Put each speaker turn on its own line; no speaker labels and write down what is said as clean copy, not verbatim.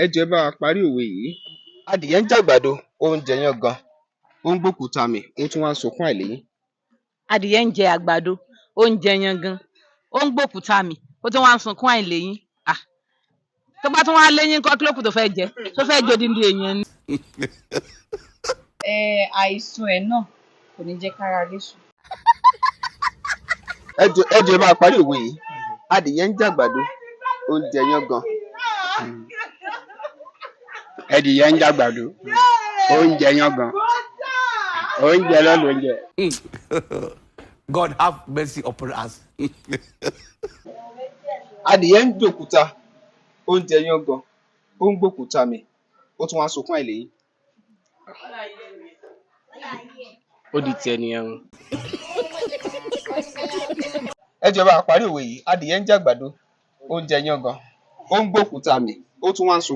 ẹ jẹ́ bá wa parí òwe yìí. Adìyẹ ń jàgbàdo, ó ń jẹ yán gan. Ó ń gbókúta mi, ó tún wá ń sunkún àìléyìn.
Adìyẹ ń jẹ àgbàdo, ó ń jẹ yangan, ó ń gbókúta mi, ó tún wá ń sunkún àìléyìn. Tó bá tún wá léyìn kọ́ kí ló kù tó fẹ́ jẹ? Tó fẹ́ jẹ odindi èèyàn ni.
Àìsùn ẹ̀ náà kò ní jẹ́ kára léṣu.
Ẹ jẹ́ bá wa parí òwe yìí. Adìyẹ ń jàgbàdo, ó ń jẹ yán gan.
Adìyẹ ń jàgbàdo, ó ń jẹ yán gan. Oúnjẹ ló ló ń jẹ.
God have mercy upon us.
Adìyẹ ń jòkúta, ó ń jẹ yán gan. Ó ń gbókúta mi, ó tún wá ń sunkún àìléyìn.
Ó di tiẹ̀ nìyẹn.
Ẹ jẹ́ bá wa parí òwe yìí. Adìyẹ ń jàgbàdo, ó ń jẹ yán gan. Ó ń gbókúta mi, ó tún wá ń sunkún.